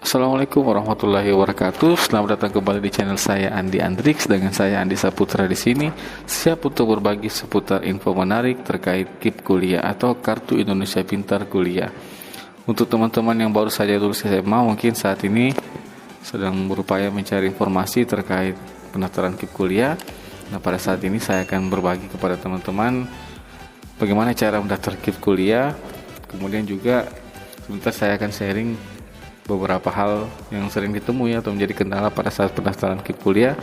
Assalamualaikum warahmatullahi wabarakatuh. Selamat datang kembali di channel saya Andi Andrix dengan saya Andi Saputra di sini, siap untuk berbagi seputar info menarik terkait KIP kuliah atau Kartu Indonesia Pintar Kuliah. Untuk teman-teman yang baru saja lulus SMA, mungkin saat ini sedang berupaya mencari informasi terkait pendaftaran KIP kuliah. Nah, pada saat ini saya akan berbagi kepada teman-teman bagaimana cara mendaftar KIP kuliah. Kemudian juga sebentar saya akan sharing beberapa hal yang sering ditemui atau menjadi kendala pada saat pendaftaran KIP kuliah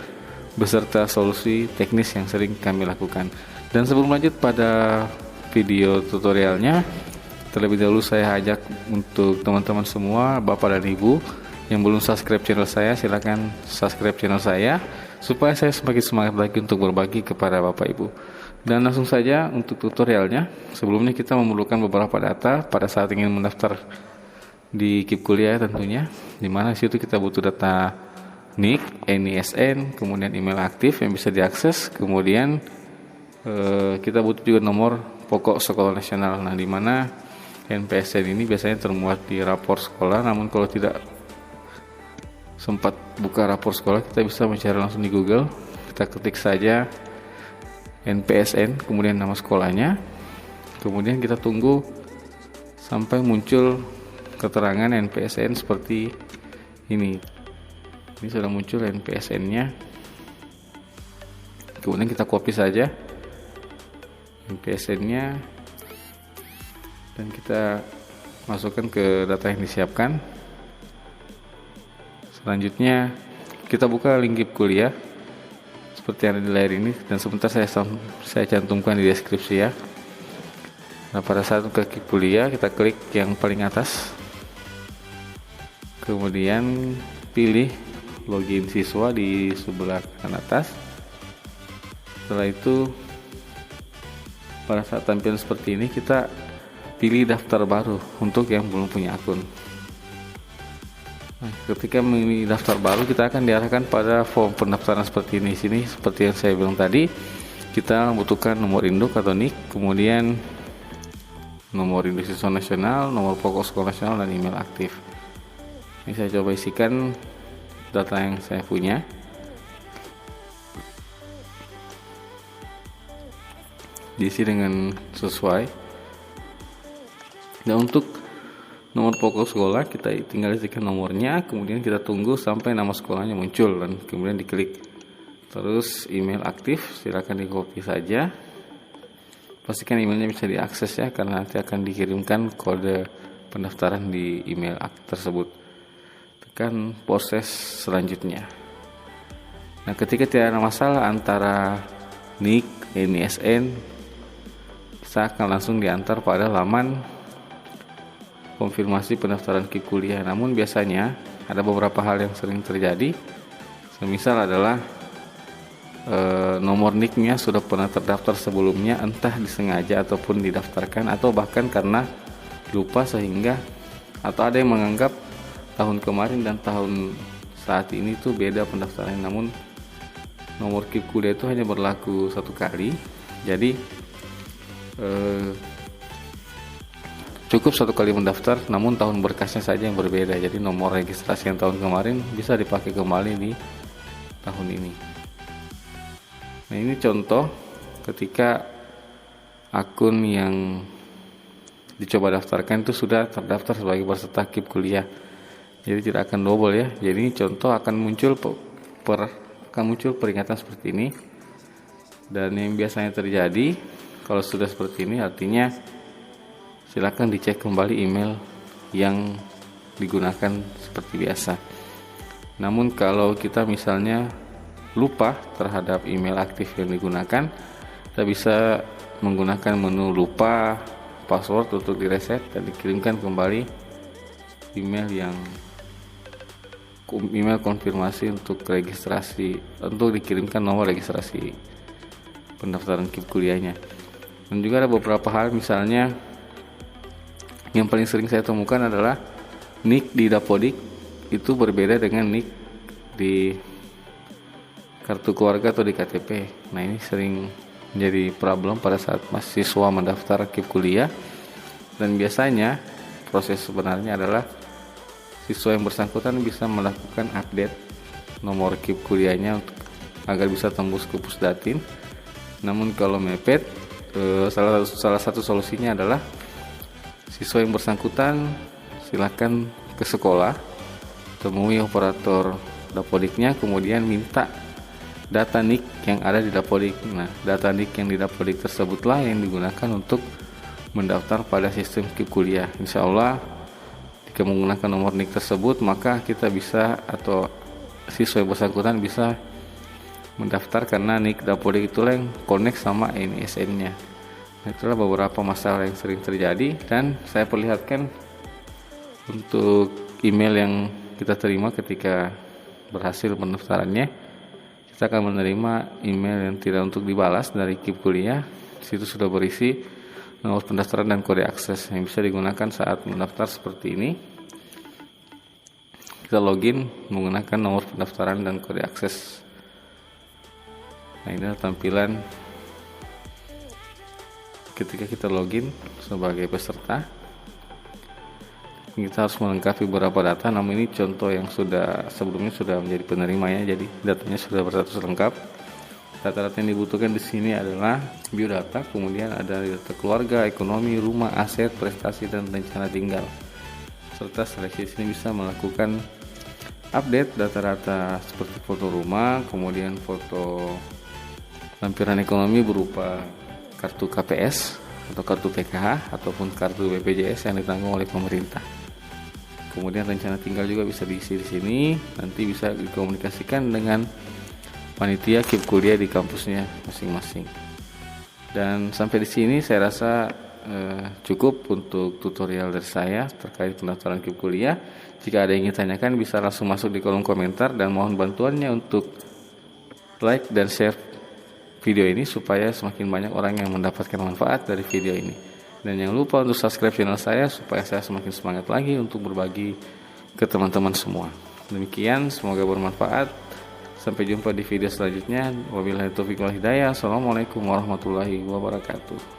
beserta solusi teknis yang sering kami lakukan. Dan sebelum lanjut pada video tutorialnya, terlebih dahulu saya ajak untuk teman-teman semua, Bapak dan Ibu yang belum subscribe channel saya, silakan subscribe channel saya supaya saya semakin semangat lagi untuk berbagi kepada Bapak Ibu. Dan langsung saja untuk tutorialnya. Sebelumnya kita memerlukan beberapa data pada saat ingin mendaftar di KIP kuliah tentunya, dimana situ kita butuh data NIK, NISN, kemudian email aktif yang bisa diakses, kemudian kita butuh juga nomor pokok sekolah nasional. Nah, dimana NPSN ini biasanya termuat di rapor sekolah, namun kalau tidak sempat buka rapor sekolah, kita bisa mencari langsung di Google. Kita ketik saja NPSN, kemudian nama sekolahnya, kemudian kita tunggu sampai muncul keterangan NPSN seperti ini. Ini sudah muncul NPSN-nya. Kemudian kita copy saja NPSN-nya dan kita masukkan ke data yang disiapkan. Selanjutnya kita buka link KIP kuliah seperti yang ada di layar ini, dan sebentar saya cantumkan di deskripsi ya. Nah, pada saat ke KIP kuliah kita klik yang paling atas, kemudian pilih login siswa di sebelah kanan atas. Setelah itu pada saat tampilan seperti ini kita pilih daftar baru untuk yang belum punya akun. Nah, ketika memilih daftar baru kita akan diarahkan pada form pendaftaran seperti ini. Sini seperti yang saya bilang tadi, kita membutuhkan nomor induk atau NIK, kemudian nomor induk siswa nasional, nomor pokok sekolah nasional, dan email aktif. Ini saya coba isikan data yang saya punya. Diisi dengan sesuai. Dan untuk nomor pokok sekolah kita tinggal isikan nomornya, kemudian kita tunggu sampai nama sekolahnya muncul dan kemudian diklik. Terus email aktif silakan di copy saja. Pastikan emailnya bisa diakses ya, karena nanti akan dikirimkan kode pendaftaran di email tersebut. Tekan proses selanjutnya. Nah, ketika tidak ada masalah antara NIK, NISN, kita akan langsung diantar pada laman konfirmasi pendaftaran KIP kuliah. Namun biasanya ada beberapa hal yang sering terjadi. Semisal adalah nomor NIK-nya sudah pernah terdaftar sebelumnya, entah disengaja ataupun didaftarkan, atau bahkan karena lupa sehingga, atau ada yang menganggap tahun kemarin dan tahun saat ini tuh beda pendaftaran. Namun nomor KIP kuliah itu hanya berlaku satu kali, jadi cukup satu kali mendaftar, namun tahun berkasnya saja yang berbeda. Jadi nomor registrasi yang tahun kemarin bisa dipakai kembali di tahun ini. Nah, ini contoh ketika akun yang dicoba daftarkan itu sudah terdaftar sebagai peserta KIP kuliah. Jadi tidak akan double ya. Jadi contoh akan muncul peringatan seperti ini. Dan yang biasanya terjadi kalau sudah seperti ini, artinya silakan dicek kembali email yang digunakan seperti biasa. Namun kalau kita misalnya lupa terhadap email aktif yang digunakan, kita bisa menggunakan menu lupa password untuk direset dan dikirimkan kembali email konfirmasi untuk registrasi, untuk dikirimkan nomor registrasi pendaftaran KIP kuliahnya. Dan juga ada beberapa hal, misalnya yang paling sering saya temukan adalah NIK di Dapodik itu berbeda dengan NIK di kartu keluarga atau di KTP. Nah, ini sering menjadi problem pada saat mahasiswa mendaftar KIP kuliah. Dan biasanya proses sebenarnya adalah siswa yang bersangkutan bisa melakukan update nomor KIP kuliahnya agar bisa tembus ke Pusdatin. Namun kalau mepet, salah satu solusinya adalah siswa yang bersangkutan silakan ke sekolah, temui operator Dapodiknya, kemudian minta data NIK yang ada di Dapodik. Nah, data NIK yang di Dapodik tersebutlah yang digunakan untuk mendaftar pada sistem KIP kuliah. Insya Allah jika menggunakan nomor NIK tersebut, maka kita bisa atau siswa yang bersangkutan bisa mendaftar karena NIK Dapodik itu yang connect sama NISN-nya. Nah, itulah beberapa masalah yang sering terjadi, dan saya perlihatkan untuk email yang kita terima ketika berhasil pendaftarannya. Kita akan menerima email yang tidak untuk dibalas dari KIP kuliah. Situ sudah berisi nomor pendaftaran dan kode akses yang bisa digunakan saat mendaftar seperti ini. Kita login menggunakan nomor pendaftaran dan kode akses. Nah, ini adalah tampilan ketika kita login sebagai peserta. Kita harus melengkapi beberapa data, namun ini contoh yang sebelumnya sudah menjadi penerimanya, jadi datanya sudah berstatus lengkap. Data-data yang dibutuhkan di sini adalah biodata, kemudian ada data keluarga, ekonomi, rumah, aset, prestasi, dan rencana tinggal. Serta seleksi di sini bisa melakukan update data-data seperti foto rumah, kemudian foto lampiran ekonomi berupa kartu KPS atau kartu PKH ataupun kartu BPJS yang ditanggung oleh pemerintah. Kemudian rencana tinggal juga bisa diisi di sini, nanti bisa dikomunikasikan dengan panitia KIP kuliah di kampusnya masing-masing. Dan sampai di sini saya rasa cukup untuk tutorial dari saya terkait pendaftaran KIP kuliah. Jika ada yang ingin tanyakan bisa langsung masuk di kolom komentar, dan mohon bantuannya untuk like dan share video ini supaya semakin banyak orang yang mendapatkan manfaat dari video ini. Dan jangan lupa untuk subscribe channel saya supaya saya semakin semangat lagi untuk berbagi ke teman-teman semua. Demikian, semoga bermanfaat. Sampai jumpa di video selanjutnya. Wabillahi taufiq wal hidayah. Assalamualaikum warahmatullahi wabarakatuh.